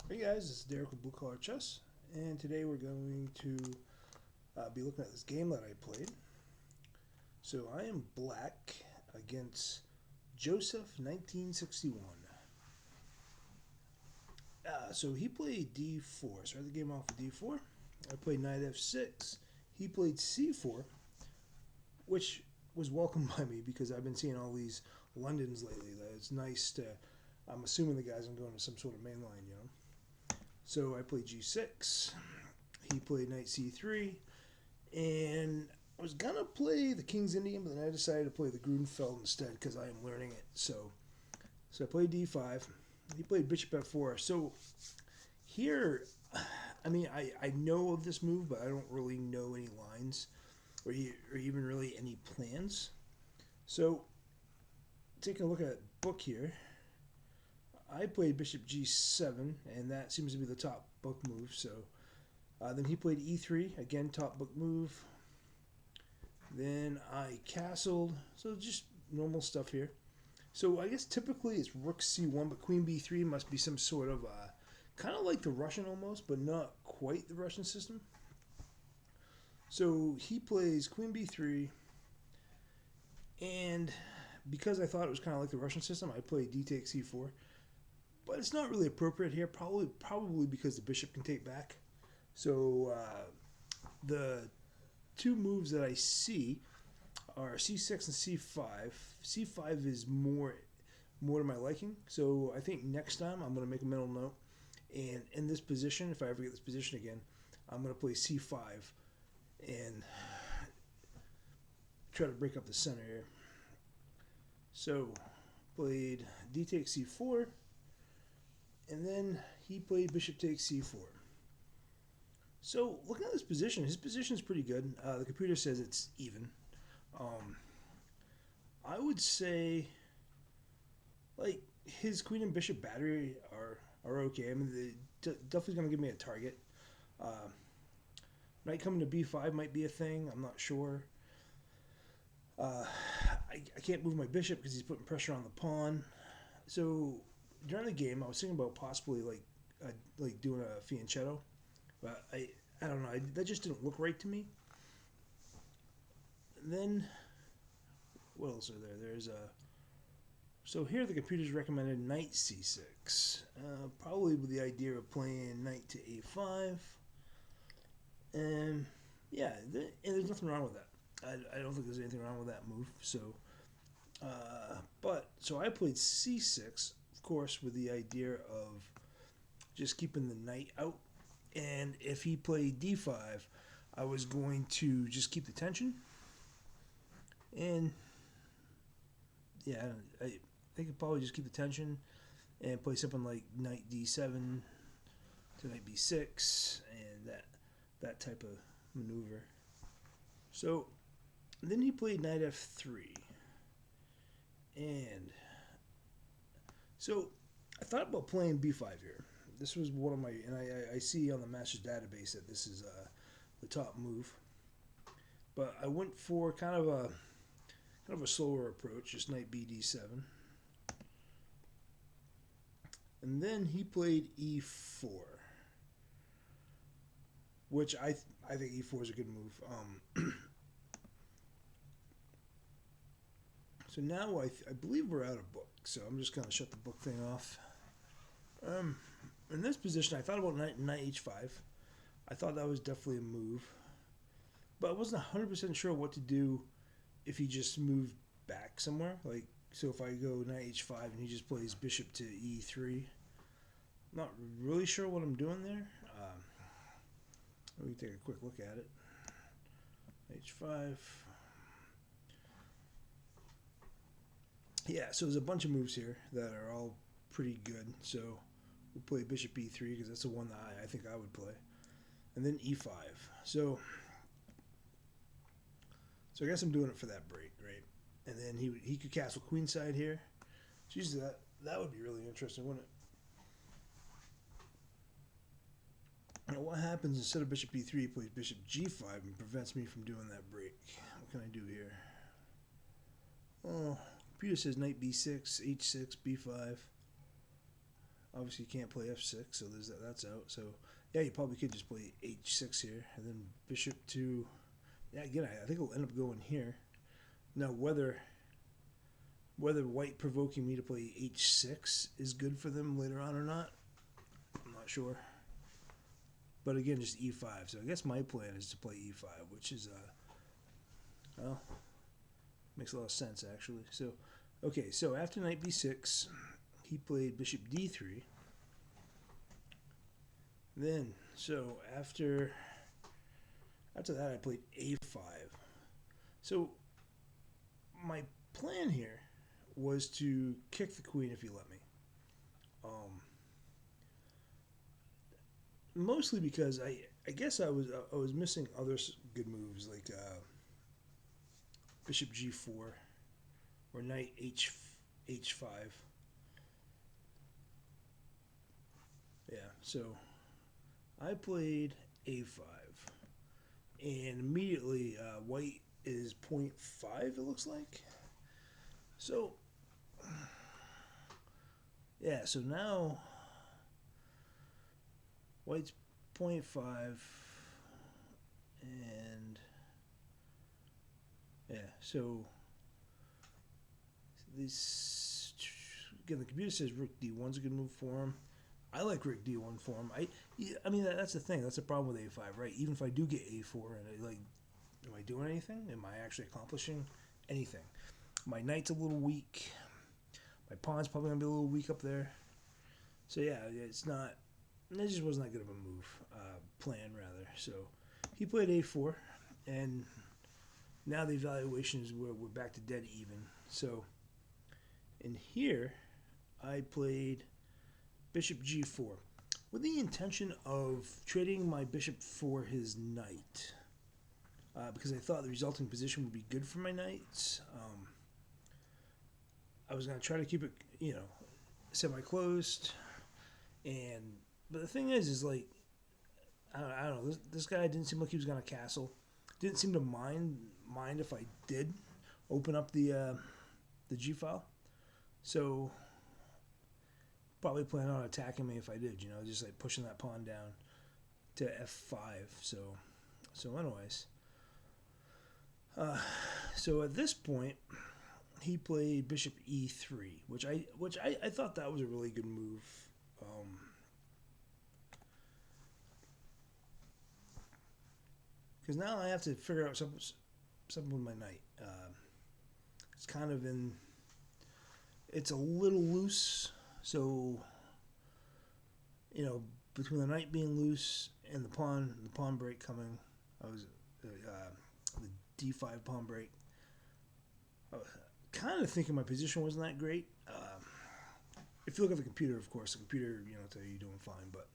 Hey guys, this is Derek with Blue Collar Chess, and today we're going to be looking at this game that I played. So I am black against Joseph 1961. So he played d4. Started the game off with d4. I played knight f6. He played c4, which was welcomed by me because I've been seeing all these Londons lately. That it's nice to. I'm assuming the guys are going to some sort of main line, you know. So I played g6. He played knight c3, and I was gonna play the King's Indian, but then I decided to play the Grunfeld instead because I am learning it. So I played d5. He played bishop f4. So here, I mean, I know of this move, but I don't really know any lines or even really any plans. So taking a look at book here, I played bishop g7, and that seems to be the top book move. So then he played e3, again top book move. Then I castled, so just normal stuff here. So I guess typically it's rook c1, but queen b3 must be some sort of kind of like the Russian almost, but not quite the Russian system. So he plays queen b3, and because I thought it was kind of like the Russian system, I played d takes c4. But it's not really appropriate here, probably because the bishop can take back. So the two moves that I see are c6 and c5. c5 is more to my liking. So I think next time I'm going to make a mental note. And in this position, if I ever get this position again, I'm going to play c5 and try to break up the center here. So played d takes c4, and then he played bishop takes c4. So looking at this position, his position is pretty good. The computer says it's even. Um, I would say, like, his queen and bishop battery are okay. I mean, they definitely going to give me a target. Uh, Knight coming to b5 might be a thing. I'm not sure. Uh, I can't move my bishop because he's putting pressure on the pawn. So during the game, I was thinking about possibly like doing a fianchetto, but I don't know. That just didn't look right to me. And then what else are there? There's a So here the computer's recommended knight c6, probably with the idea of playing knight to a5, and yeah, and there's nothing wrong with that. I don't think there's anything wrong with that move. So I played c6, of course, with the idea of just keeping the knight out, and if he played d5, I was going to just keep the tension, and yeah, I think I'd probably just keep the tension and play something like knight d7 to knight b6 and that type of maneuver. So then he played knight f3, and so I thought about playing b5 here. This was one of my, and I see on the master's database that this is the top move, but I went for kind of a slower approach, just knight bd7. And then he played e4, which I think e4 is a good move. So now I believe we're out of book, so I'm just going to shut the book thing off. In this position, I thought about knight h5. I thought that was definitely a move, but I wasn't 100% sure what to do if he just moved back somewhere. Like, so if I go knight h5 and he just plays bishop to e3, not really sure what I'm doing there. Let me take a quick look at it. h5. Yeah, so there's a bunch of moves here that are all pretty good. So we'll play bishop e3 because that's the one that I think I would play. And then e5. So I guess I'm doing it for that break, right? And then he could castle queenside here. Jeez, that would be really interesting, wouldn't it? Now what happens instead of bishop e3, he plays bishop g5 and prevents me from doing that break. What can I do here? Oh, computer says knight b6, h6, b5. Obviously, you can't play f6, so there's that's out. So yeah, you probably could just play h6 here, and then bishop to. Yeah, again, I think it'll end up going here. Now, whether white provoking me to play h6 is good for them later on or not, I'm not sure. But again, just e5. So I guess my plan is to play e5, which is well, makes a lot of sense actually. So okay, so after knight b6, he played bishop d3. Then so after that, I played a5. So my plan here was to kick the queen if you let me. Mostly because I guess I was missing other good moves like bishop g4 or knight h5. Yeah, so I played a5, and immediately white is 0.5. It looks like. So yeah, so now white's 0.5, and yeah, so these again, the computer says rook d1's a good move for him. I like rook d1 for him. I mean that's the thing. That's the problem with a5, right? Even if I do get a4, and am I doing anything? Am I actually accomplishing anything? My knight's a little weak. My pawn's probably gonna be a little weak up there. So yeah, it's not. It just wasn't that good of a move, plan rather. So he played a4, and now the evaluation is we're back to dead even. So in here, I played bishop g4 with the intention of trading my bishop for his knight, because I thought the resulting position would be good for my knights. I was going to try to keep it, semi-closed, but the thing is like, I don't know. This guy didn't seem like he was going to castle. Didn't seem to mind if I did open up the G file. So probably plan on attacking me if I did. Just like pushing that pawn down to f5. So anyways, so at this point, he played bishop e3, which I thought that was a really good move. Because now I have to figure out something with my knight. It's kind of it's a little loose, so between the knight being loose and the pawn break coming, I was the d5 pawn break. I was kind of thinking my position wasn't that great. If you look at the computer, of course, the computer tell you you're doing fine, but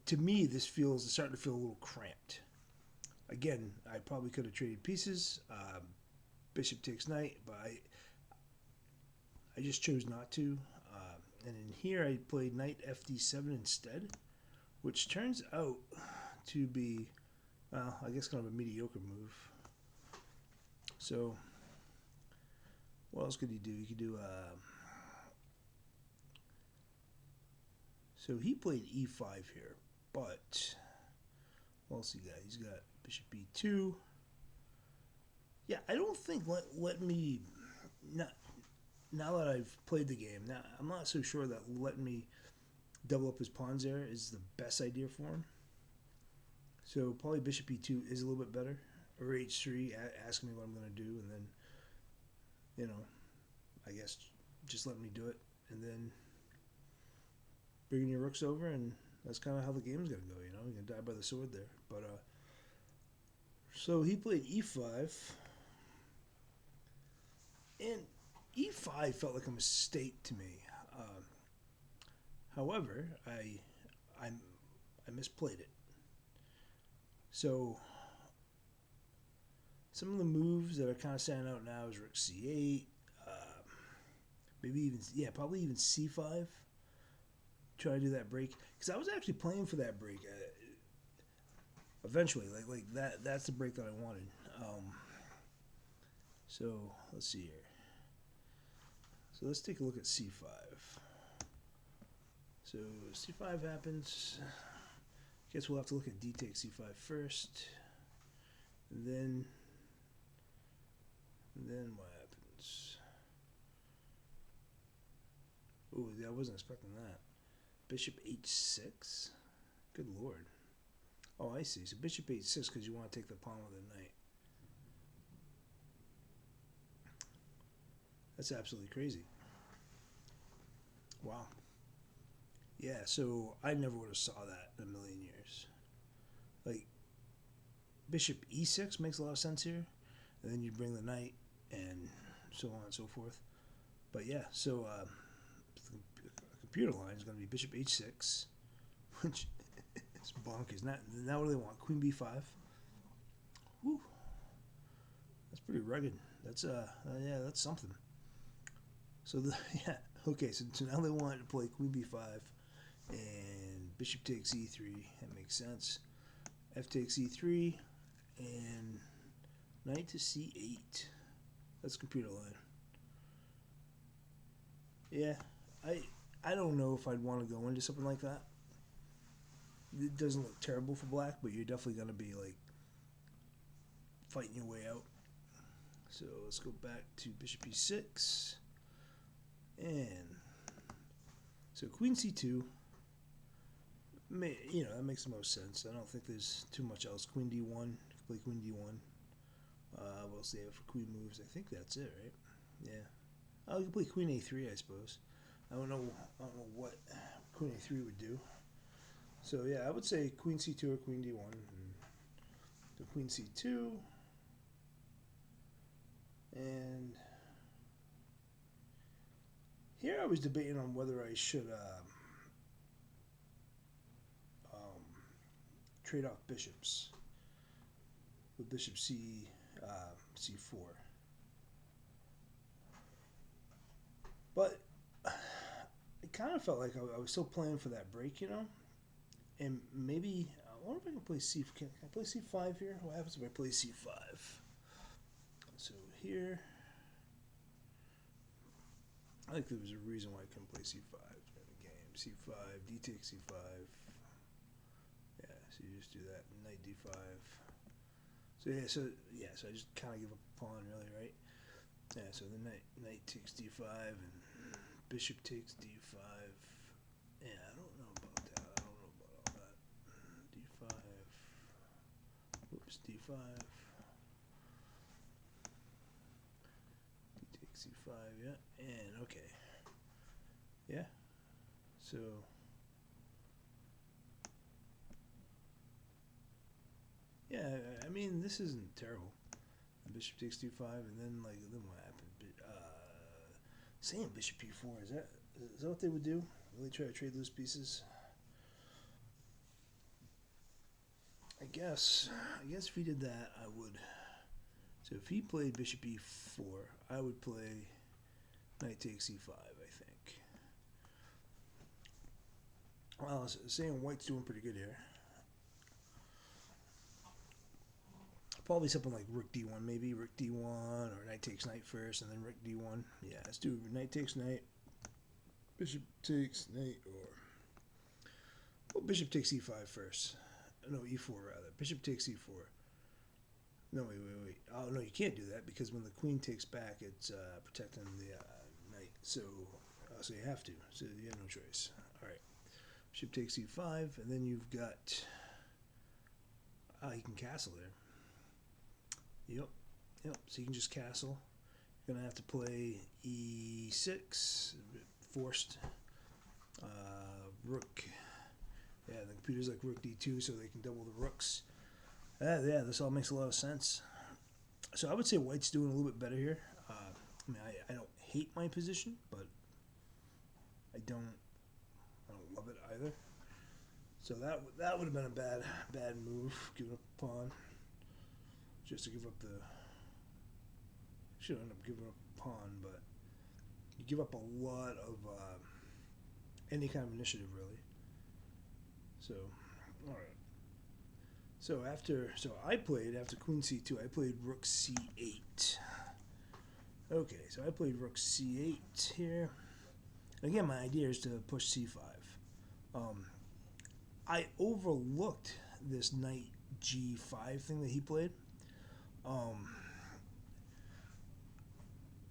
to me, it's starting to feel a little cramped. Again, I probably could have traded pieces. Bishop takes knight, but I just chose not to. And in here, I played knight fd7 instead, which turns out to be, well, I guess kind of a mediocre move. So, what else could he do? He could do, so he played e5 here, but what else he got? He's got bishop b2. Yeah, I don't think let me, now that I've played the game, now I'm not so sure that letting me double up his pawns there is the best idea for him. So probably bishop e2 is a little bit better, or h3, asking me what I'm going to do, and then, I guess just let me do it, and then bringing your rooks over, and that's kind of how the game's going to go, you're going to die by the sword there. But, so he played e5, and e5 felt like a mistake to me. However, I misplayed it. So some of the moves that are kind of standing out now is rook c8, probably even c5. Try to do that break, because I was actually playing for that break. Eventually, like that's the break that I wanted. So let's see here. So let's take a look at c5. So c5 happens. Guess we'll have to look at d takes c5 first. And then what happens? Ooh, I wasn't expecting that. Bishop h6? Good lord. Oh, I see. So bishop h6 because you want to take the pawn with a knight. That's absolutely crazy. Wow. Yeah, so I never would have saw that in a million years. Like, bishop e6 makes a lot of sense here. And then you bring the knight and so on and so forth. But yeah, so the computer line is going to be bishop h6, which is bonkers. Not what they want. Queen b5. Whew. That's pretty rugged. That's yeah, that's something. So yeah, okay. So now they want to play queen b5 and bishop takes e3. That makes sense. F takes e3 and knight to c8. That's computer line. Yeah, I don't know if I'd want to go into something like that. It doesn't look terrible for black, but you're definitely going to be like fighting your way out. So let's go back to bishop e6. And so queen c2. You know, that makes the most sense. I don't think there's too much else. Queen d1. Play queen d1. We'll see for queen moves. I think that's it, right? Yeah. Oh, you can play queen a3, I suppose. I don't know what queen a3 would do. So yeah, I would say queen c2 or queen d1. So queen c2. And here I was debating on whether I should trade off bishops with bishop c4. But it kind of felt like I was still playing for that break, you know? And maybe, I wonder if I can play c. Can I play c5 here? What happens if I play c5? So here, I think there was a reason why I couldn't play c5 in the game. c5, d takes c5. Yeah, so you just do that. Knight d5. So I just kind of give up a pawn, really, right? Yeah, so the knight takes d5 and bishop takes d5. Yeah, I don't know about that. I don't know about all that. d5. Whoops, d5. d takes c5, yeah. And okay. Yeah. So yeah, I mean, this isn't terrible. Bishop takes d5, and then what happened? Saying bishop e4, is that what they would do? Really try to trade those pieces? I guess if he did that, I would. So if he played bishop e4, I would play knight takes e5, I think. Well, saying white's doing pretty good here. Probably something like rook d1, maybe rook d1, or knight takes knight first, and then rook d1. Yeah, let's do knight takes knight, bishop takes knight, or bishop takes e5 first. No, e4 rather. Bishop takes e4. No, wait. Oh, no, you can't do that because when the queen takes back, it's protecting the knight. So you have to. So you have no choice. All right. Bishop takes e5, and then you've got. You can castle there. Yep. So you can just castle. You're gonna have to play e6, forced. Rook. Yeah, the computer's like rook d2, so they can double the rooks. Yeah, this all makes a lot of sense. So I would say white's doing a little bit better here. I mean, I don't hate my position, but I don't love it either. So that would have been a bad move, giving up a pawn, just to give up the. Should end up giving up a pawn, but you give up a lot of any kind of initiative, really. So, all right. So after queen c2, I played rook c8. Okay, so I played rook c8 here. Again, my idea is to push c5. Um, I overlooked this knight g5 thing that he played. Um,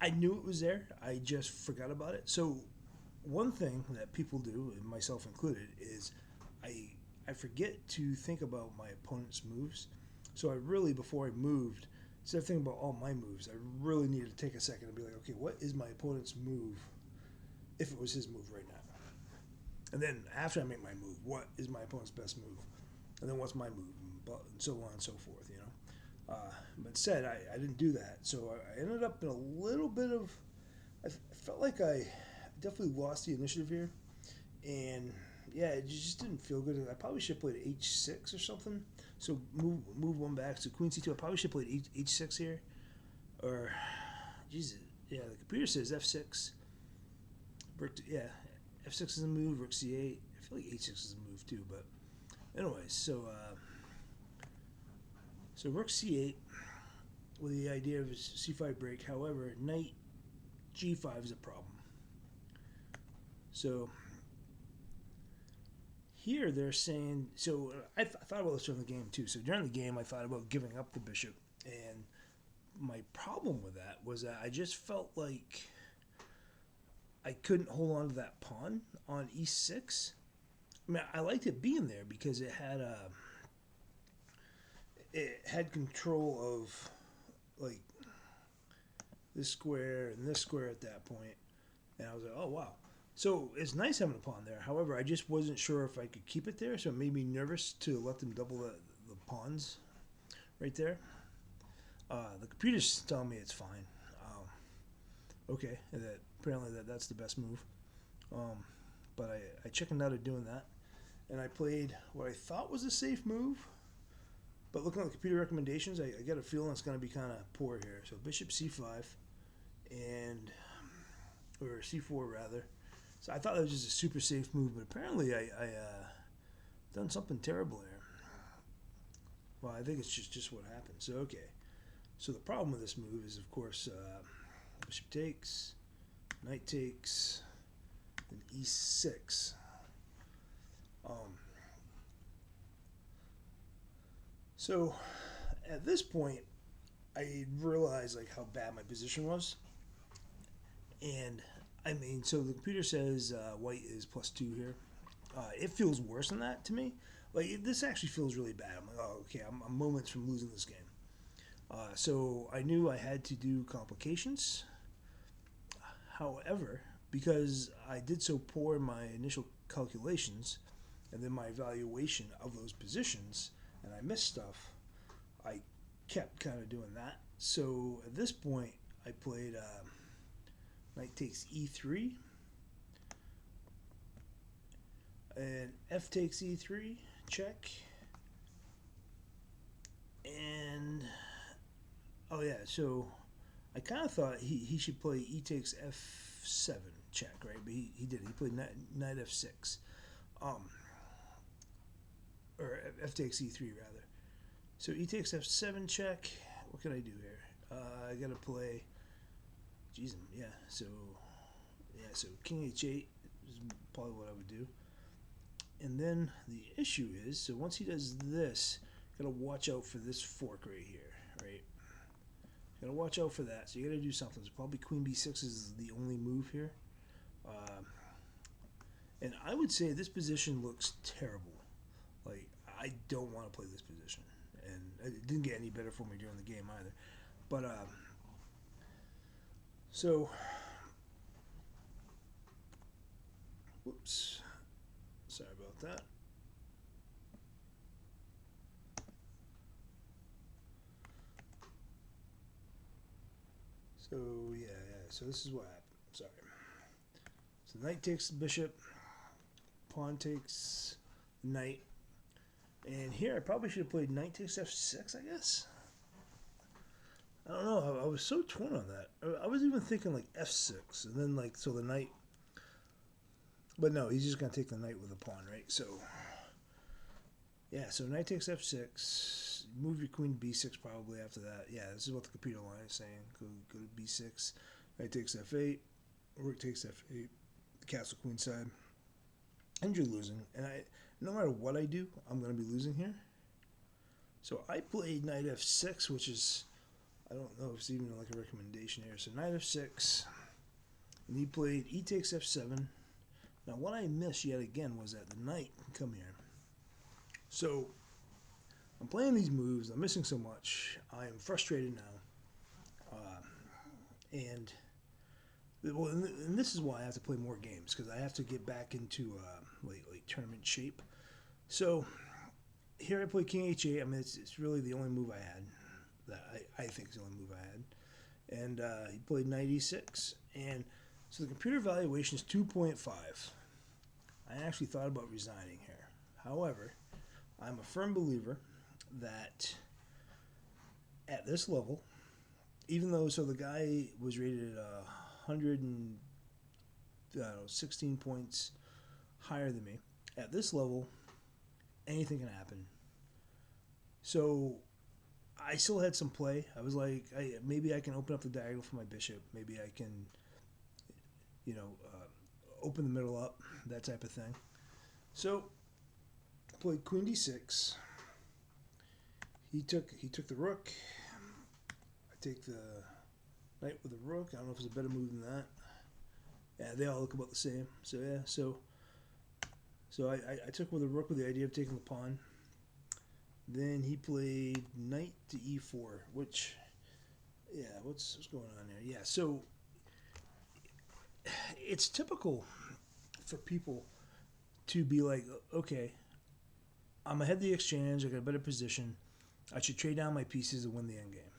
I knew it was there. I just forgot about it. So one thing that people do, and myself included, is I I forget to think about my opponent's moves. So I really, before I moved, instead of thinking about all my moves, I really needed to take a second and be like, okay, what is my opponent's move if it was his move right now? And then after I make my move, what is my opponent's best move? And then what's my move? And so on and so forth, you know. But instead, I didn't do that. So I ended up in a little bit of. I felt like I definitely lost the initiative here. And yeah, it just didn't feel good. I probably should have played h6 or something. So move one back. So queen c2. I probably should have played h6 here. Or, Jesus. Yeah, the computer says f6. Yeah, f6 is a move. Rook c8. I feel like h6 is a move too. But anyways, so rook c8 with the idea of a c5 break. However, knight g5 is a problem. So here they're saying, so I thought about this during the game too. So during the game, I thought about giving up the bishop, and my problem with that was that I just felt like I couldn't hold on to that pawn on e6. I mean, I liked it being there because it had control of like this square and this square at that point, and I was like, oh wow. So it's nice having a pawn there. However, I just wasn't sure if I could keep it there, so it made me nervous to let them double the pawns right there. The computer's telling me it's fine. Okay, that apparently that's the best move. Um, but I chickened out of doing that, and I played what I thought was a safe move. But looking at the computer recommendations, I get a feeling it's going to be kind of poor here. So bishop c5, and or c4 rather. So I thought that was just a super safe move, but apparently I done something terrible here. Well, I think it's just what happened. So okay. So the problem with this move is, of course, bishop takes, knight takes, and e6. So at this point, I realized like how bad my position was, and I mean, so the computer says white is +2 here. It feels worse than that to me. Like this actually feels really bad. I'm like, oh, okay, I'm moments from losing this game. So I knew I had to do complications. However, because I did so poor in my initial calculations and then my evaluation of those positions, and I missed stuff, I kept kind of doing that. So at this point, I played knight takes e3, and f takes e3, check, and oh yeah, so I kind of thought he should play e takes f7 check, right? But he did. He played knight f6, or f takes e3 rather. So e takes f7 check. What can I do here? I gotta play. Jeez, yeah. So king h8 is probably what I would do. And then the issue is, so once he does this, gotta watch out for this fork right here, right? Gotta watch out for that. So you gotta do something. So probably queen b6 is the only move here. And I would say this position looks terrible. Like, I don't want to play this position. And it didn't get any better for me during the game either. But, so, whoops. Sorry about that. So, yeah. So this is what happened. Sorry. So knight takes the bishop. Pawn takes knight. And here I probably should have played knight takes f6, I guess. I don't know. I was so torn on that. I was even thinking like f6, and then like so the knight. But no, he's just gonna take the knight with the pawn, right? So yeah, so knight takes f6. Move your queen to b6 probably after that. Yeah, this is what the computer line is saying. Go to b6. Knight takes f8. Rook takes f8. Castle queen side. I enjoy losing, and no matter what I do, I'm going to be losing here. So I played knight f6, which is, I don't know if it's even like a recommendation here. So knight f6, and he played e takes f7. Now what I missed yet again was that the knight can come here. So I'm playing these moves. I'm missing so much. I am frustrated now, and well, and this is why I have to play more games because I have to get back into like tournament shape. So here I play King H8. I mean, it's really the only move I had that I think is the only move I had. And he played knight e6. And so the computer valuation is 2.5. I actually thought about resigning here. However, I'm a firm believer that at this level, even though the guy was rated 116 points higher than me, at this level, anything can happen. So I still had some play. I was like, maybe I can open up the diagonal for my bishop. Maybe I can, open the middle up, that type of thing. So I played queen d6. He took the rook. I take the knight with the rook. I don't know if it's a better move than that. Yeah, they all look about the same. So yeah, so I took with the rook with the idea of taking the pawn. Then he played knight to e4, which, yeah, what's going on there? Yeah, so it's typical for people to be like, okay, I'm ahead of the exchange. I got a better position. I should trade down my pieces and win the endgame.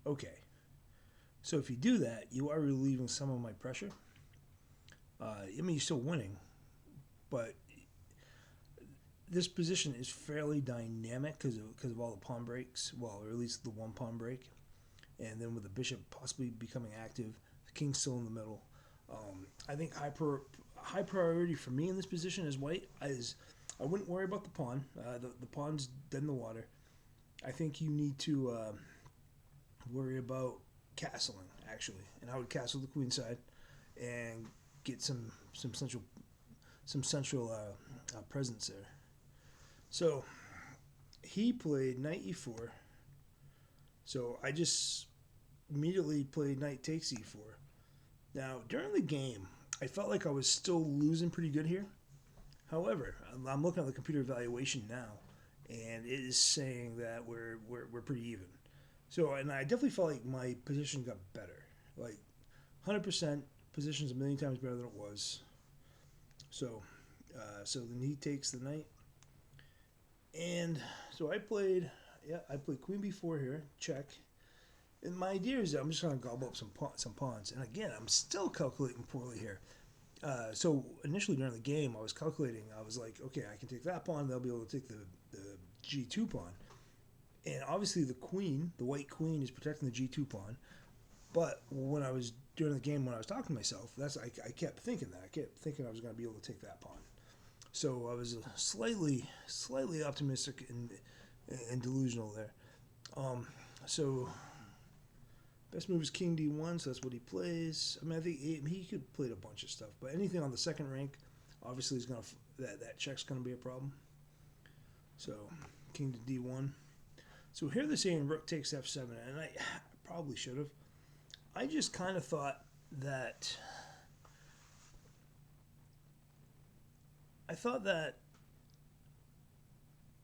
Okay, so if you do that, you are relieving some of my pressure. I mean, you're still winning, but this position is fairly dynamic because of all the pawn breaks. Well, or at least the one pawn break, and then with the bishop possibly becoming active, the king's still in the middle. I think high priority for me in this position as white is I wouldn't worry about the pawn. The pawn's dead in the water. I think you need to worry about castling actually, and I would castle the queen side and get some central presence there. So he played knight e4. So I just immediately played knight takes e4. Now during the game, I felt like I was still losing pretty good here. However, I'm looking at the computer evaluation now, and it is saying that we're pretty even. So, and I definitely felt like my position got better. Like 100% position's a million times better than it was. So, so then he takes the knight, and so I played queen b4 here, check. And my idea is that I'm just going to gobble up some pawns. And again, I'm still calculating poorly here. So initially during the game, I was calculating. I was like, okay, I can take that pawn. They'll be able to take the g2 pawn. And obviously the white queen, is protecting the g2 pawn. But when I was during the game, when I was talking to myself, I kept thinking that. I kept thinking I was going to be able to take that pawn. So I was slightly optimistic and delusional there. So best move is king d1, so that's what he plays. I mean, I think he could play a bunch of stuff, but anything on the second rank, obviously, is gonna that check's gonna be a problem. So king to d1. So here they're saying rook takes f7, and I probably should have. I just kind of thought that.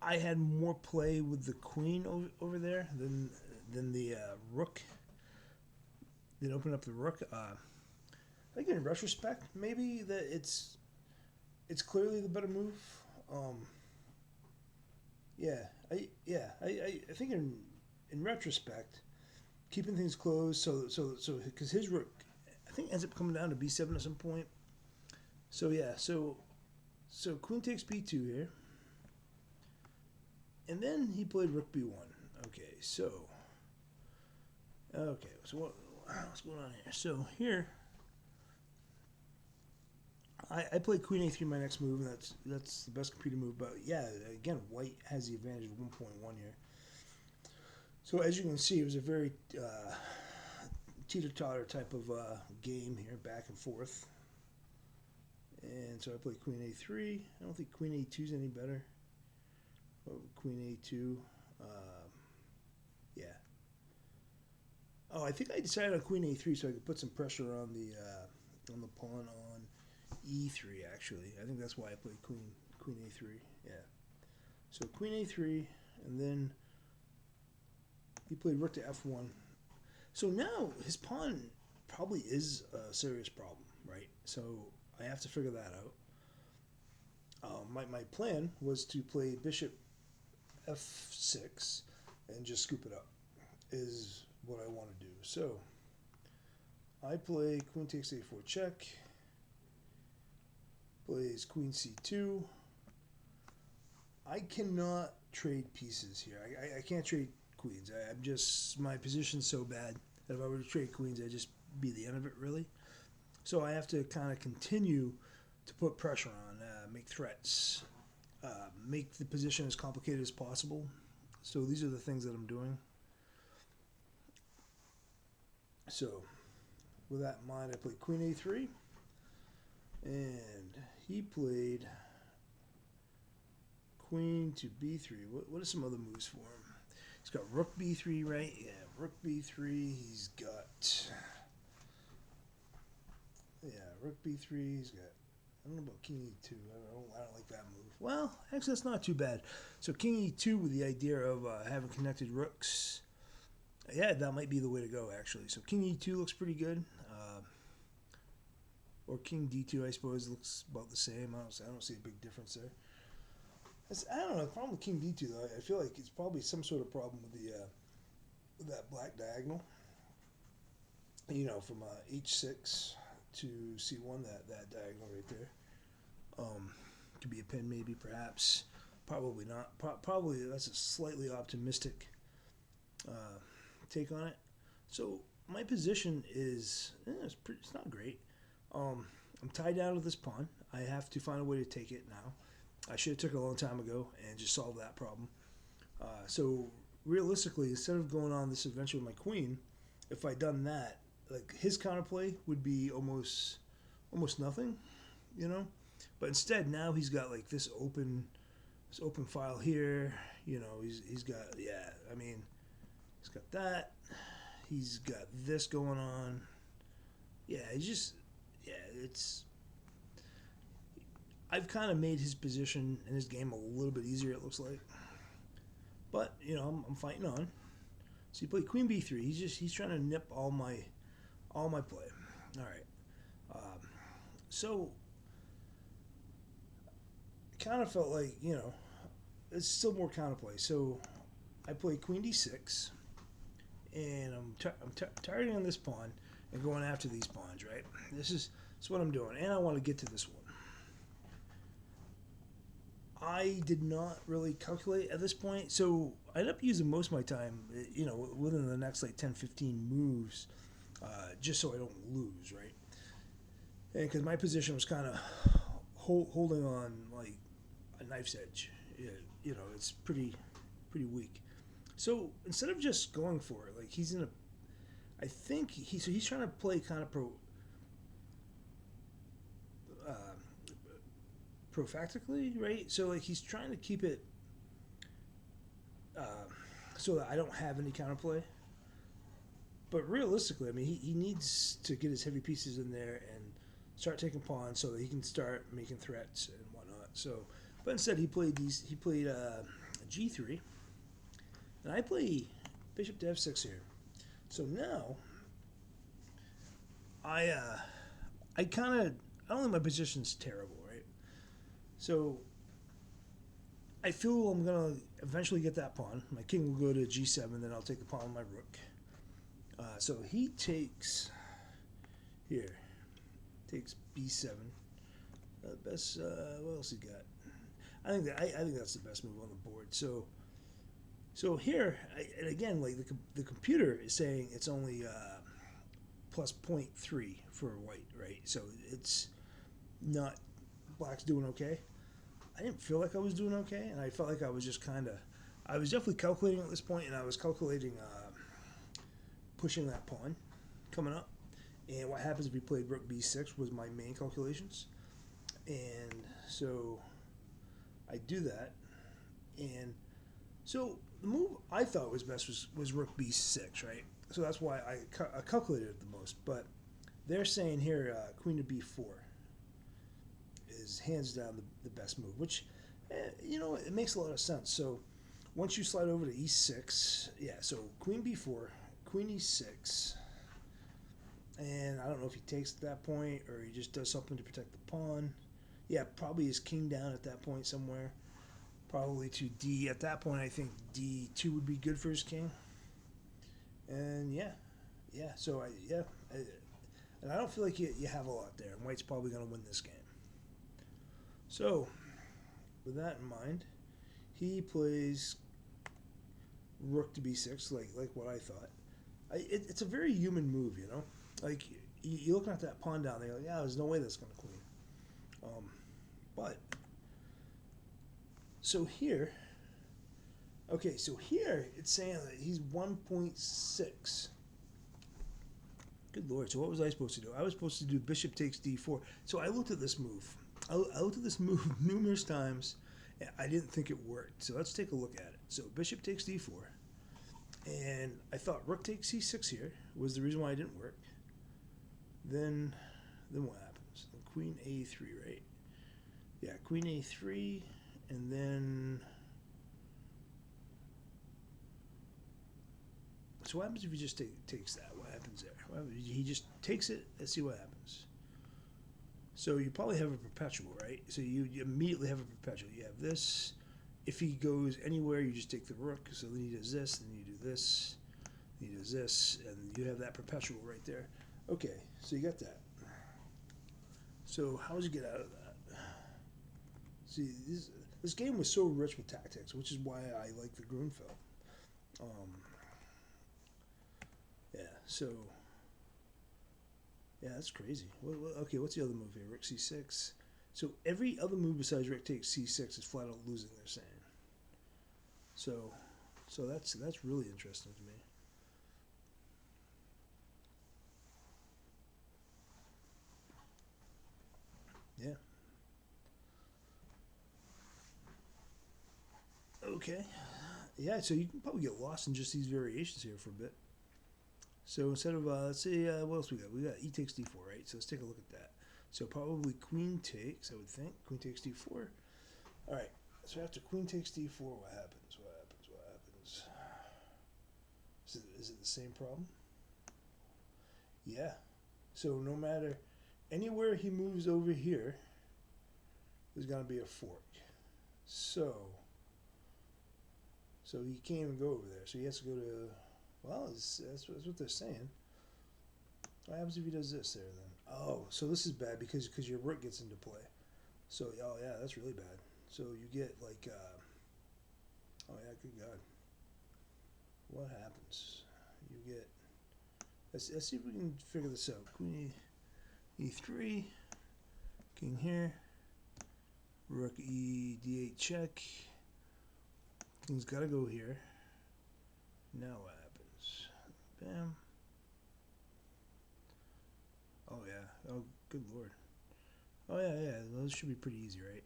I had more play with the queen over there than the rook. Then open up the rook. I think in retrospect, maybe that it's clearly the better move. I think in retrospect, keeping things close. So because his rook, I think ends up coming down to b7 at some point. So yeah, so queen takes b2 here, and then he played rook b1. So what's going on here? So here, I played queen a3 my next move, and that's the best computer move. But yeah, again, white has the advantage of 1.1 here. So as you can see, it was a very teeter-totter type of game here, back and forth. And And so I play queen a3. I don't think queen a2 is any better. Oh, queen a2. Yeah. Oh, I think I decided on queen a3 so I could put some pressure on the pawn on e3. Actually, I think that's why I played queen a3. Yeah. So queen a3, and then he played rook to f1. So now his pawn probably is a serious problem, right? So I have to figure that out. My plan was to play bishop f6 and just scoop it up, is what I want to do. So I play queen takes a4 check, plays queen c2. I cannot trade pieces here. I can't trade queens. I'm just, my position's so bad that if I were to trade queens, I'd just be the end of it, really. So I have to kind of continue to put pressure on, make threats, make the position as complicated as possible. So these are the things that I'm doing. So with that in mind, I played queen a3, and he played queen to b3. What are some other moves for him? He's got rook b3, right? Yeah, rook b3. He's got, yeah, rook b3. He's got, I don't know about king e2. I don't like that move. Well, actually, that's not too bad. So king e2 with the idea of having connected rooks. Yeah, that might be the way to go, actually. So king e2 looks pretty good. Or king d2, I suppose, looks about the same. I don't see a big difference there. I don't know. The problem with king d2, though, I feel like it's probably some sort of problem with that black diagonal. You know, from h6 to c1, that diagonal right there. Could be a pin, maybe, perhaps. Probably not. Probably that's a slightly optimistic take on it. So my position is it's not great. I'm tied down to this pawn. I have to find a way to take it now. I should have took it a long time ago and just solved that problem. So realistically, instead of going on this adventure with my queen, if I'd done that, like his counterplay would be almost nothing, you know. But instead, now he's got like this open file here. You know, he's got, yeah. I mean, he's got that. He's got this going on. Yeah, it's. I've kind of made his position in his game a little bit easier, it looks like. But, you know, I'm fighting on. So he played queen b3. He's trying to nip all my play. All right. So it kind of felt like, you know, it's still more counterplay. So I play queen d6, and I'm targeting on this pawn and going after these pawns, right? This is what I'm doing, and I want to get to this one. I did not really calculate at this point, so I ended up using most of my time, you know, within the next like 10, 15 moves, just so I don't lose, right? And because my position was kind of holding on like a knife's edge, you know, it's pretty weak. So instead of just going for it, like he's in a, I think he's trying to play kind of prophylactically, right? So like he's trying to keep it so that I don't have any counterplay. But realistically, I mean, he needs to get his heavy pieces in there and start taking pawns so that he can start making threats and whatnot. So, but instead he played g3, and I play bishop to f6 here. So now I don't think my position's terrible, right? So I feel I'm gonna eventually get that pawn. My king will go to g7, then I'll take the pawn with my rook. So he takes here, takes b7. Best. What else he got? I think that's the best move on the board. So here, and again, like the computer is saying it's only plus 0.3 for white, right? So it's not, black's doing okay. I didn't feel like I was doing okay, and I felt like I was just kind of, I was definitely calculating at this point, and I was calculating pushing that pawn coming up, and what happens if he played rook b6 was my main calculations. And so I do that, and so the move I thought was best was rook b6, right? So that's why I calculated it the most. But they're saying here queen to b4 is hands down the best move, which it makes a lot of sense. So once you slide over to e6, yeah, so queen b4, queen e6, and I don't know if he takes at that point or he just does something to protect the pawn. Yeah, probably his king down at that point somewhere. Probably to D. At that point, I think D2 would be good for his king. And yeah. So and I don't feel like you have a lot there. And White's probably going to win this game. So with that in mind, he plays rook to b6, like what I thought. It's a very human move, you know. Like you're looking at that pawn down there, like, yeah, there's no way that's going to queen. But so here, okay, so here it's saying that he's 1.6. Good lord! So what was I supposed to do? I was supposed to do bishop takes d4. So I looked at this move. I looked at this move numerous times, and I didn't think it worked. So let's take a look at it. So bishop takes d4, and I thought rook takes c6 here was the reason why it didn't work. Then what happens? Queen a3, right? Yeah, queen a3, and then. So what happens if he just takes that? What happens there? He just takes it. Let's see what happens. So you probably have a perpetual, right? So you immediately have a perpetual. You have this. If he goes anywhere, you just take the rook. So then he does this, then you do this, then he does this, and you have that perpetual right there. Okay, so you got that. So how does he get out of that? See, this game was so rich with tactics, which is why I like the Grunfeld. Yeah, so yeah, that's crazy. Okay, what's the other move here? Rook c6. So every other move besides rook takes c6 is flat out losing. They're saying. So that's really interesting to me. Yeah. Okay. Yeah, so you can probably get lost in just these variations here for a bit. So instead of let's see what else we got? We got e takes d4, right? So let's take a look at that. So probably queen takes, I would think. Queen takes d4. All right. So after queen takes d4, what happens? What happens? What happens? Is it the same problem? Yeah. So no matter anywhere he moves over here, there's gonna be a fork. So he can't even go over there. So he has to go to. Well, that's what they're saying. What happens if he does this there then? Oh, so this is bad because your rook gets into play. So oh yeah, that's really bad. So you get like oh yeah, good God. What happens? You get. Let's see if we can figure this out. Queen e3, king here, rook e d8 check. King's got to go here. Now what happens? Bam. Oh yeah. Oh good lord. Oh yeah. Those should be pretty easy, right?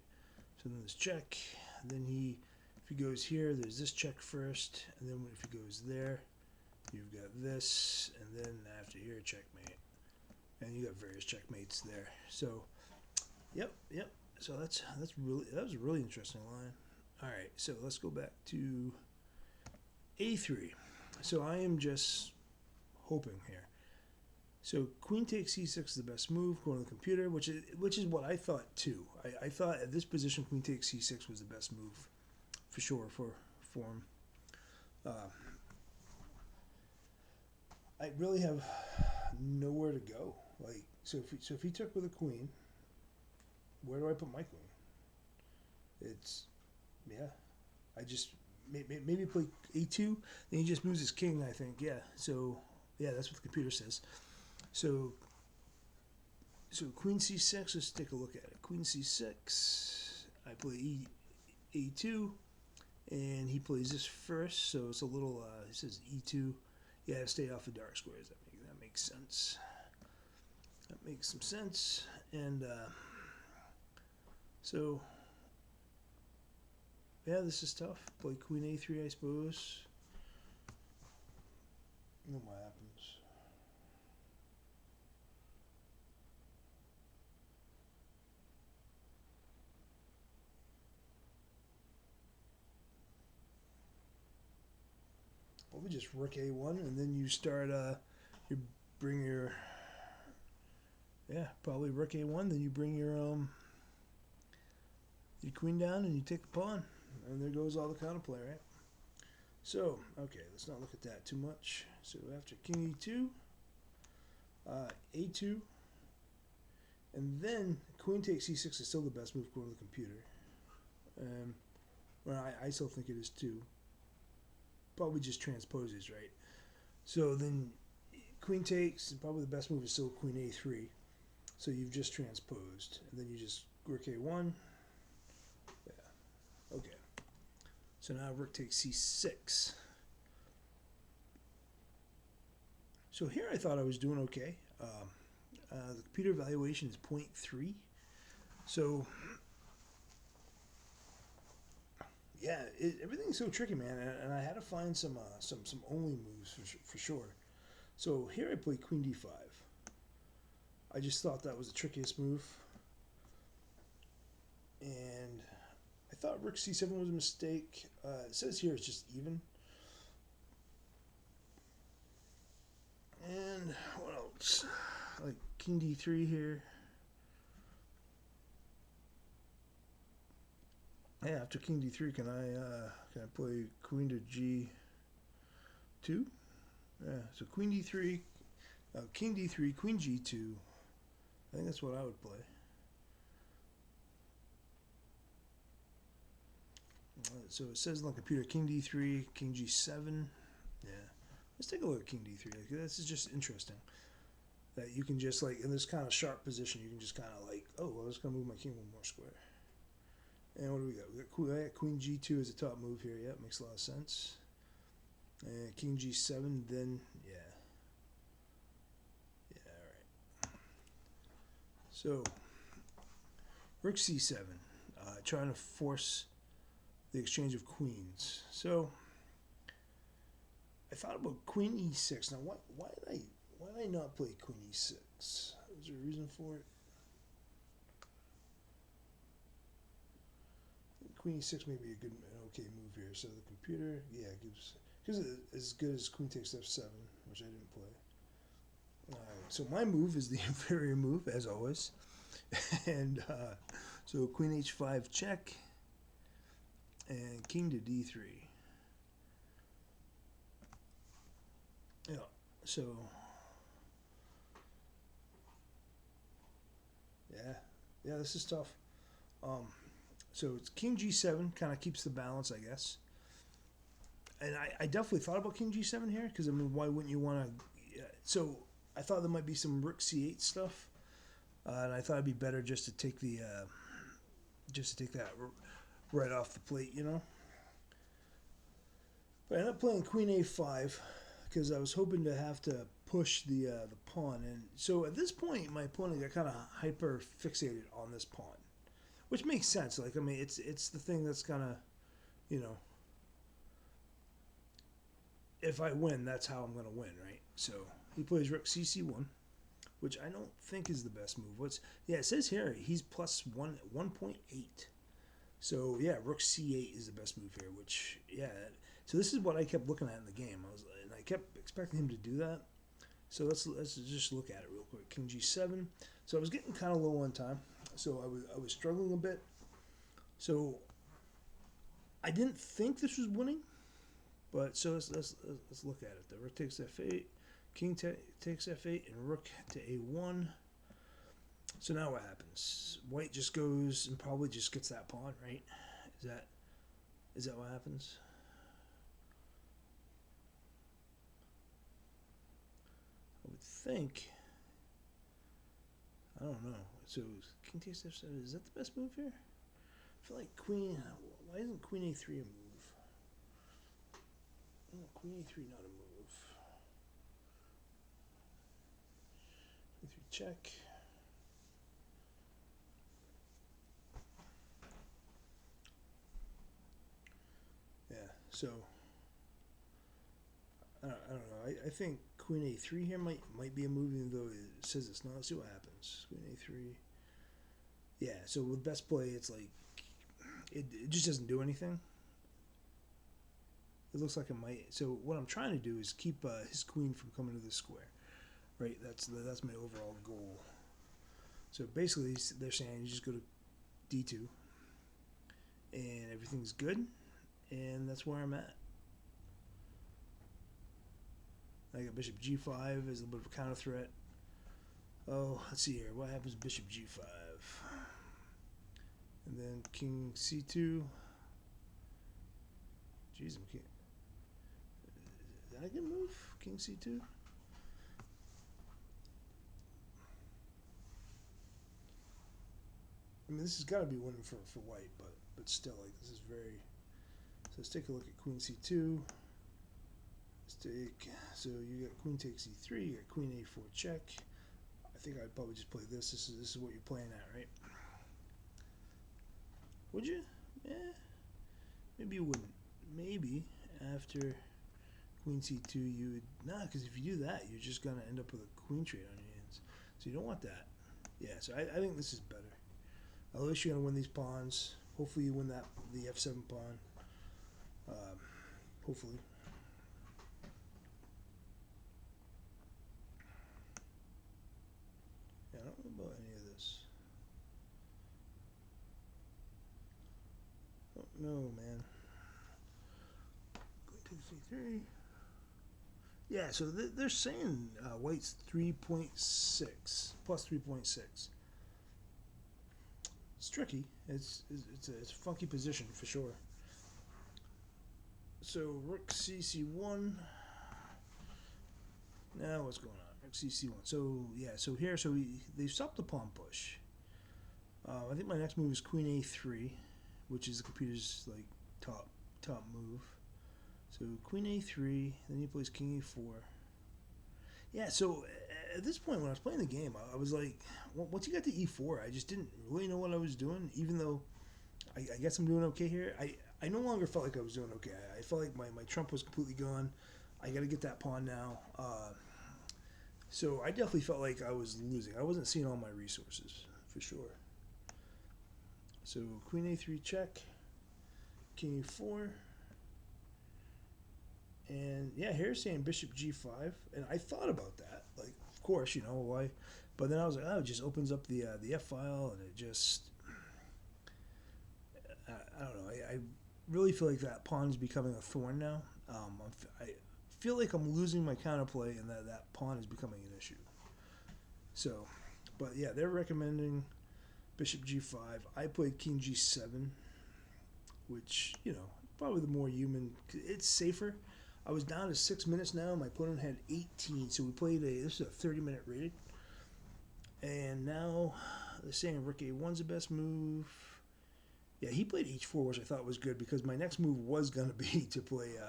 So then there's check. And then if he goes here, there's this check first, and then if he goes there, you've got this, and then after here, checkmate. And you got various checkmates there. So, yep. So that was a really interesting line. All right, so let's go back to a3. So I am just hoping here. So queen takes c6 is the best move, going to the computer, which is what I thought too. I thought at this position queen takes c6 was the best move for sure for him. I really have nowhere to go. Like so if he took with a queen, where do I put my queen? It's yeah. I just maybe play a2. Then he just moves his king. I think yeah. So yeah, that's what the computer says. So queen c6. Let's take a look at it. Queen c6. I play e2, and he plays this first. So it's a little. He says e2. Yeah, stay off the dark squares. That makes sense. That makes some sense. And So, yeah, this is tough. Play queen a3, I suppose. And then what happens? Probably just rook a1, and then you start. You bring your. Yeah, probably rook a1. Then you bring your queen down, and you take the pawn, and there goes all the counterplay, right? So, okay, let's not look at that too much. So after king e2, a2, and then queen takes c6 is still the best move according to the computer. Well, I still think it is too. Probably just transposes, right? So then queen takes, and probably the best move is still queen a3. So you've just transposed, and then you just rook a1. Yeah, okay. So now rook takes c6. So here I thought I was doing okay. The computer evaluation is 0.3. So yeah, everything's so tricky, man. And I had to find some only moves for sure. So here I play queen d5. I just thought that was the trickiest move. And I thought rook c7 was a mistake. It says here it's just even. And what else? Like king d3 here. Yeah, after king d3, can I play queen to g2? Yeah, so queen d3, king d3, queen g2. I think that's what I would play. So it says on the computer king d3, king g7. Yeah, let's take a look at king d3. This is just interesting. That you can just like in this kind of sharp position, you can just kind of like, oh, well, I'm just gonna move my king one more square. And what do we got? We got queen g2 as a top move here. Yeah, makes a lot of sense. And king g7, then yeah, all right. So rook c7, trying to force the exchange of queens. So I thought about queen e6. Now, why did I not play queen e6? Is there a reason for it? Queen e6 may be an okay move here. So the computer, yeah, gives it as good as queen takes f7, which I didn't play. So my move is the inferior move, as always. And so queen h5 check, and king to d3. Yeah, so yeah, this is tough. So it's king g7, kind of keeps the balance, I guess. And I definitely thought about king g7 here because I mean, why wouldn't you want to? So I thought there might be some rook c8 stuff, and I thought it'd be better just to take that right off the plate, you know. But I ended up playing queen a5 because I was hoping to have to push the pawn, and so at this point, my opponent got kind of hyper fixated on this pawn, which makes sense. Like I mean, it's the thing that's gonna, you know, if I win, that's how I'm gonna win, right? So he plays rook cc1, which I don't think is the best move. It says here he's plus 1.8. So yeah, rook c8 is the best move here. Which yeah, so this is what I kept looking at in the game. I kept expecting him to do that. So let's just look at it real quick. King g7. So I was getting kind of low on time. So I was struggling a bit. So I didn't think this was winning, but so let's look at it. The rook takes f8, king takes f8, and rook to a1. So now what happens? White just goes and probably just gets that pawn, right? Is that what happens? I would think. I don't know. So king takes f7. Is that the best move here? I feel like queen. Why isn't queen a3 a move? Oh, queen a3 not a move. A3 check. So I don't know. I think Queen A3 here might be a move, even though it says it's not. Let's see what happens. Queen A3. Yeah. So with best play, it's like it just doesn't do anything. It looks like it might. So what I'm trying to do is keep his queen from coming to the square. Right. That's my overall goal. So basically, they're saying you just go to D2, and everything's good, and that's where I'm at. I got Bishop G5 as a little bit of a counter threat. Oh, let's see here. What happens Bishop G5? And then King C2. Jeez, I'm king. Is that a good move? King C2? I mean, this has got to be winning for white, but still, like, this is very... So let's take a look at Queen C2. So you got Queen takes E3, you got Queen A4 check. I think I'd probably just play this. This is what you're playing at, right? Would you? Yeah. Maybe you wouldn't. Maybe after Queen C2 you would... Nah, because if you do that, you're just going to end up with a queen trade on your hands. So you don't want that. Yeah, so I think this is better. At least you're going to win these pawns. Hopefully you win the F7 pawn. Hopefully. Yeah, I don't know about any of this. I don't know, man. Going to C3. Yeah, so they're saying white's 3.6 plus 3.6. It's tricky. It's a funky position for sure. So Rook CC1. Now what's going on? Rook CC1. So yeah, so here, they've stopped the pawn push. I think my next move is Queen A3, which is the computer's like top move. So Queen A3, then he plays King A4. Yeah, so at this point when I was playing the game, I was like, once you got to E4, I just didn't really know what I was doing, even though I guess I'm doing okay here. I no longer felt like I was doing okay. I felt like my trump was completely gone. I got to get that pawn now. So I definitely felt like I was losing. I wasn't seeing all my resources, for sure. So Queen A3 check, King A4. And yeah, here's saying Bishop G5, and I thought about that. Like, of course, you know why. But then I was like, oh, it just opens up the F file, and it just, I don't know. I really feel like that pawn is becoming a thorn now. I feel like I'm losing my counterplay, and that pawn is becoming an issue. So, but yeah, they're recommending Bishop G5. I played King G7, which, you know, probably the more human. It's safer. I was down to 6 minutes now. My opponent had 18, so we played this is a 30-minute rated. And now they're saying Rook A1's the best move. Yeah, he played H4, which I thought was good because my next move was going to be to play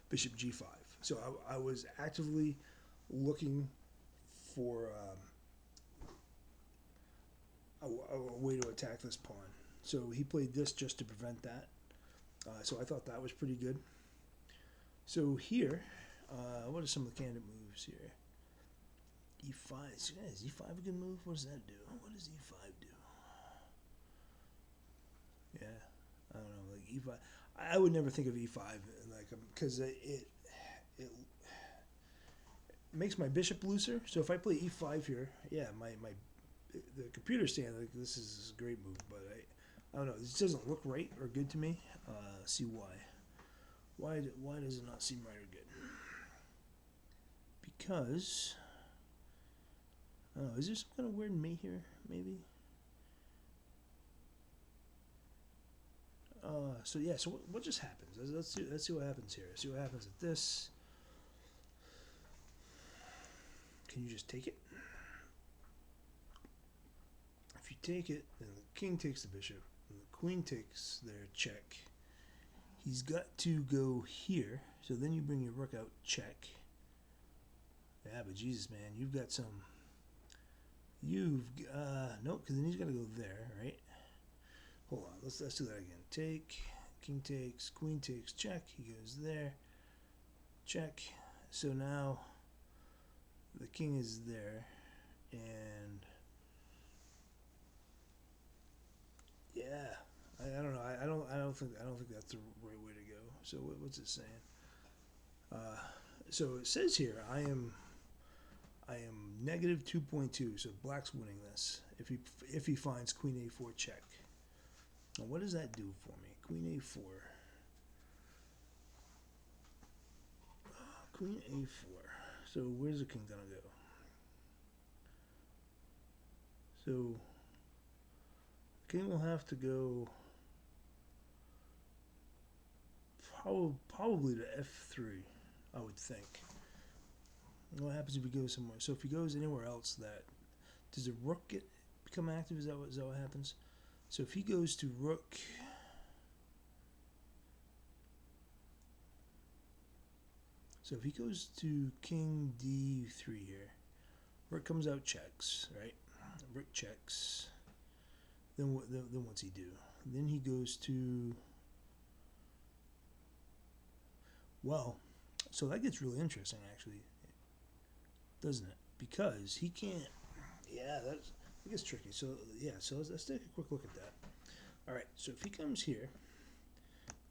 Bishop G5. So I was actively looking for a way to attack this pawn. So he played this just to prevent that. So I thought that was pretty good. So here, what are some of the candidate moves here? E5. Is E5 a good move? What does that do? What does E5 do? Yeah, I don't know. Like E5, I would never think of E5 like because it makes my bishop looser. So if I play E5 here, yeah, the computer's saying like this is a great move, but I don't know. This doesn't look right or good to me. See why. Why does it not seem right or good? Because, I don't know, is there some kind of weird mate here, maybe? So yeah, so what just happens? Let's see what happens here. See what happens at this. Can you just take it? If you take it, then the king takes the bishop, and the queen takes their check. He's got to go here, so then you bring your rook out, check. Yeah, but Jesus, man, you've got some... Nope, because then he's got to go there, right? Hold on, let's do that again. Take, king takes, queen takes, check. He goes there, check. So now the king is there, and yeah, I don't know. I don't think that's the right way to go. So what's it saying? So it says here I am negative 2.2. So black's winning this if he finds queen a4 check. Now what does that do for me? Queen a4. Queen a4. So where's the king gonna go? So king will have to go probably to f3, I would think. What happens if he goes somewhere? So if he goes anywhere else, does the rook become active? Is that what happens? So if he goes to rook, so if he goes to king d3 here, rook comes out, checks, right? Rook checks. Then what's he do? Then he goes to, well, so that gets really interesting actually, doesn't it? Because he can't. Yeah, it gets tricky. So yeah, so let's take a quick look at that. All right, so if he comes here,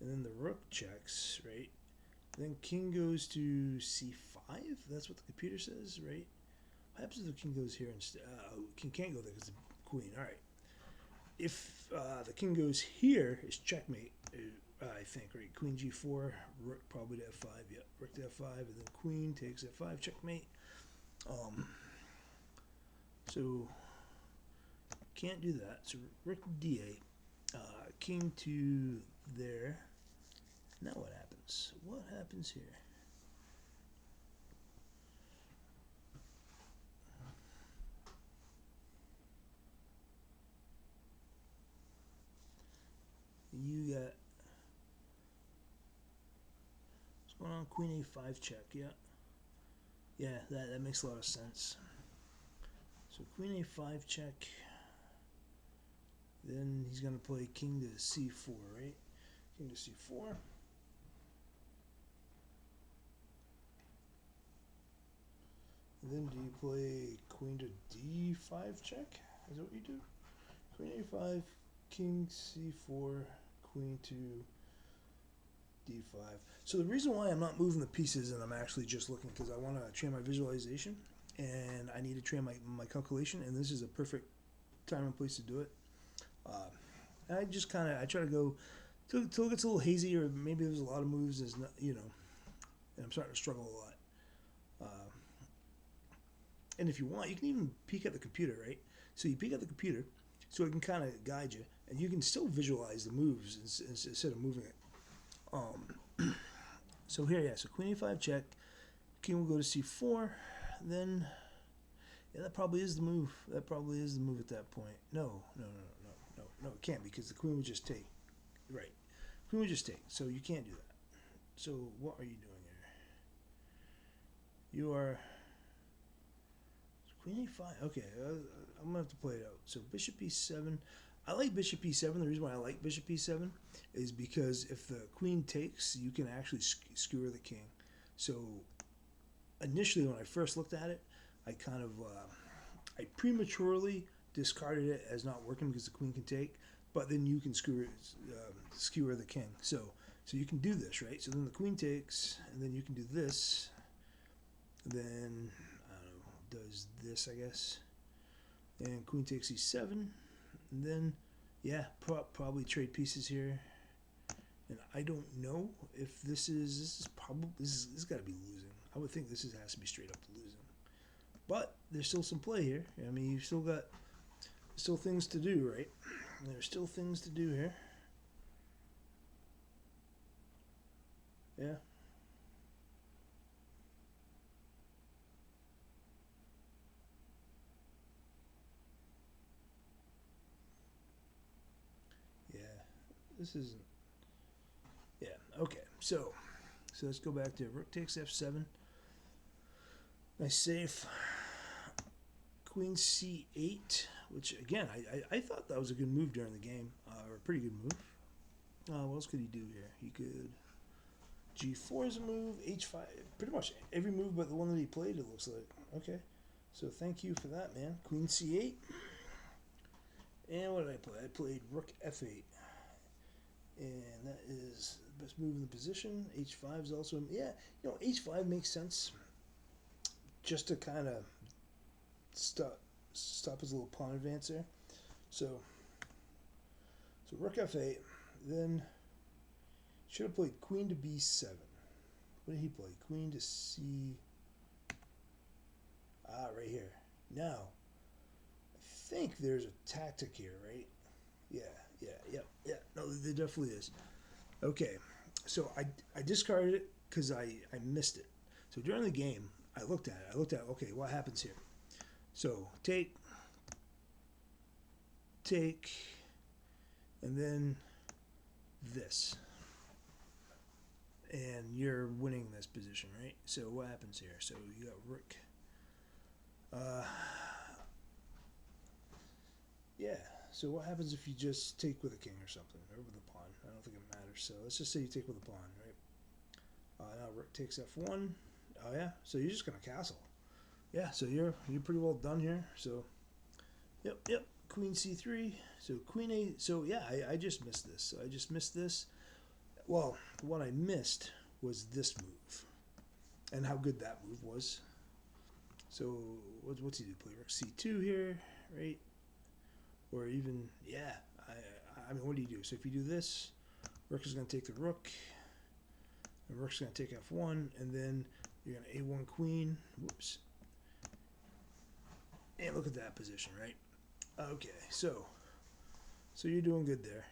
and then the rook checks, right? Then king goes to c5. That's what the computer says, right? What happens if the king goes here instead? King can't go there because the queen. All right. If the king goes here, it's checkmate. I think, right? Queen g4, rook probably to f5. Yeah, rook to f5, and then queen takes f5, checkmate. So can't do that. So rook d8, king to there. Now what happens? What happens here? You got what's going on? Queen a5 check. Yeah, that makes a lot of sense. So queen a5 check. Then he's gonna play king to c4, right? King to c4. And then do you play queen to d5 check? Is that what you do? Queen a5, king c4, queen to d5. So the reason why I'm not moving the pieces and I'm actually just looking because I want to train my visualization and I need to train my calculation, and this is a perfect time and place to do it. And I just kind of I try to go till it gets a little hazy, or maybe there's a lot of moves. There's not, and I'm starting to struggle a lot. And if you want, you can even peek at the computer, right? So you peek at the computer, so it can kind of guide you, and you can still visualize the moves instead of moving it. So here, yeah. So queen a5 check, king will go to c4, then yeah, that probably is the move. That probably is the move at that point. No, it can't because the queen would just take. Right, queen would just take. So you can't do that. So what are you doing here? You are queen a5. Okay, I'm gonna have to play it out. So bishop e7. I like bishop e7. The reason why I like bishop e7 is because if the queen takes, you can actually skewer the king. So initially, when I first looked at it, I kind of I prematurely discarded it as not working because the queen can take, but then you can skewer the king. So you can do this, right? So then the queen takes, and then you can do this. Then I don't know, does this, I guess, and queen takes e7, and then yeah, probably trade pieces here. And I don't know if this is got to be losing. I would think this has to be straight up losing. But there's still some play here. I mean, you've still got things to do, right? There's still things to do here. Yeah. Yeah. This isn't. Yeah. Okay. So let's go back to rook takes f7. Nice safe. Queen c8, which again I thought that was a good move during the game, or a pretty good move. What else could he do here? He could G4 is a move, H5, pretty much every move but the one that he played, it looks like. Okay, so thank you for that, man. Queen C8. And what did I play? I played Rook F8. And that is the best move in the position. H5 is also, yeah, H5 makes sense just to kind of stop his little pawn advance there. So Rook F8, then should have played Queen to B7. What did he play? Queen to C. Right here. Now, I think there's a tactic here, right? Yeah. No, there definitely is. Okay, so I discarded it because I missed it. So during the game, I looked at it. Okay, what happens here? So take, and then this. And you're winning this position, right? So what happens here? So you got Rook. Yeah. So what happens if you just take with a king or something, or with a pawn? I don't think it matters. So let's just say you take with a pawn, right? Now Rook takes F1. Oh yeah. So you're just gonna castle. Yeah. So you're pretty well done here. So, yep. Queen C3. So Queen A. So yeah, I just missed this. So I just missed this. Well, what I missed was this move, and how good that move was. So what's he do? Play Rook C2 here, right? Or even, yeah. I mean, what do you do? So if you do this, Rook is going to take the Rook, and Rook's going to take F1, and then you're going to A1 Queen. Whoops. And look at that position, right? Okay, so you're doing good there.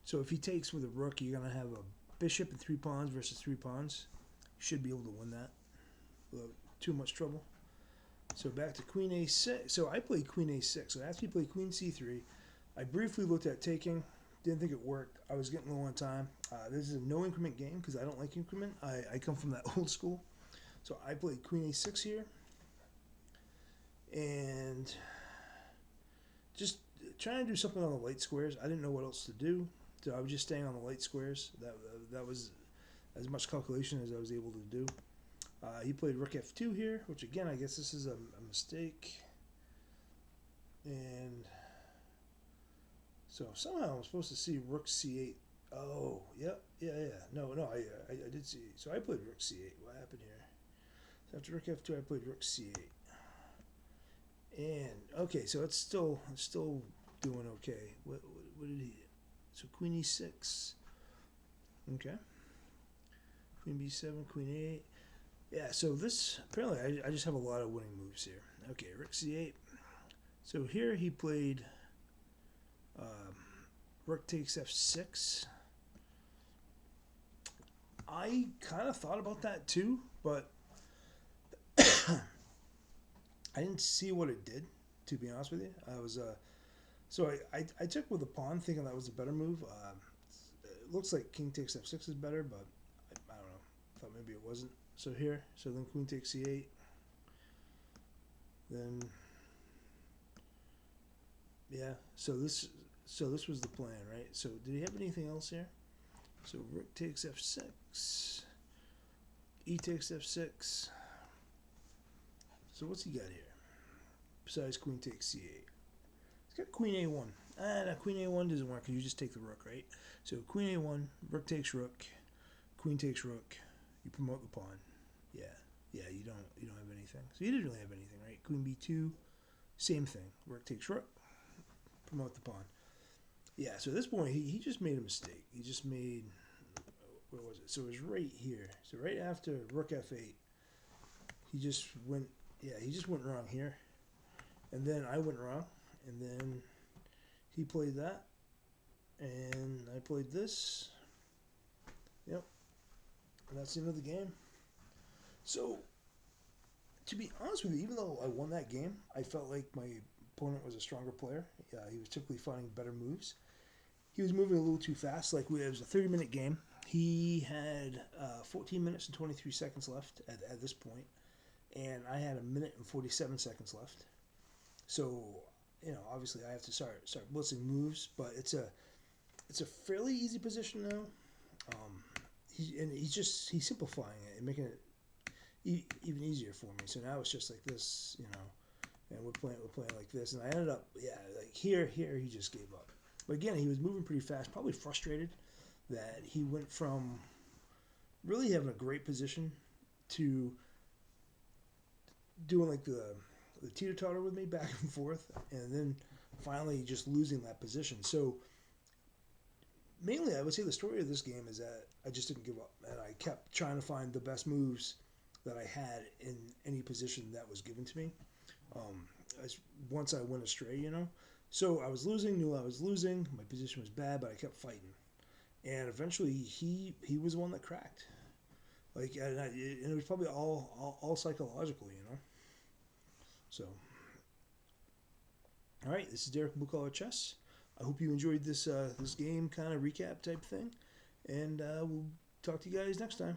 So if he takes with a Rook, you're going to have a bishop and 3 pawns versus 3 pawns. You should be able to win that without too much trouble. So back to Queen A6. So I played Queen A6. So after you play Queen C3, I briefly looked at taking. Didn't think it worked. I was getting low on time. This is a no increment game because I don't like increment. I come from that old school. So I played Queen A6 here. And just trying to do something on the light squares. I didn't know what else to do. So I was just staying on the light squares. That was as much calculation as I was able to do. He played Rook F2 here, which again, I guess this is a mistake. And so somehow I'm supposed to see Rook C8. Oh, yep, yeah. No, I did see. So I played Rook C8. What happened here? So after Rook F2, I played Rook C8. And okay, so it's still doing okay. What did he? So Queen E6. Okay. Queen B7, Queen A8. Yeah, so this, apparently I just have a lot of winning moves here. Okay, Rook C8. So here he played Rook takes F6. I kind of thought about that too, but I didn't see what it did, to be honest with you. I was, so I took with a pawn thinking that was a better move. It looks like King takes F6 is better, but I don't know. I thought maybe it wasn't. So here, so then Queen takes C8. Then, yeah. So this was the plan, right? So did he have anything else here? So Rook takes F6. E takes F6. So what's he got here? Besides Queen takes C8. He's got Queen A1. No, Queen A1 doesn't work because you just take the Rook, right? So Queen A1, Rook takes Rook, Queen takes Rook. You promote the pawn. Yeah. You don't have anything. So you didn't really have anything, right? Queen B2, same thing. Rook takes Rook, promote the pawn. Yeah. So at this point, he just made a mistake. He just made, where was it? So it was right here. So right after Rook F8, he just went. Yeah, he just went wrong here, and then I went wrong, and then he played that, and I played this. Yep. And that's the end of the game. So, to be honest with you, even though I won that game, I felt like my opponent was a stronger player. He was typically finding better moves. He was moving a little too fast. Like, it was a 30-minute game. He had 14 minutes and 23 seconds left at this point, and I had 1 minute and 47 seconds left. So, obviously I have to start blitzing moves, but it's a it's a fairly easy position now. He's simplifying it and making it even easier for me. So now it's just like this, and we're playing like this, and I ended up like here he just gave up. But again, he was moving pretty fast, probably frustrated that he went from really having a great position to doing like the teeter totter with me back and forth, and then finally just losing that position. So mainly, I would say the story of this game is that I just didn't give up, and I kept trying to find the best moves that I had in any position that was given to me. Once I went astray. So I was losing, knew I was losing. My position was bad, but I kept fighting, and eventually he was the one that cracked. And it was probably all psychological. So, all right, this is Derek from Blue Collar Chess. I hope you enjoyed this game kind of recap type thing, and we'll talk to you guys next time.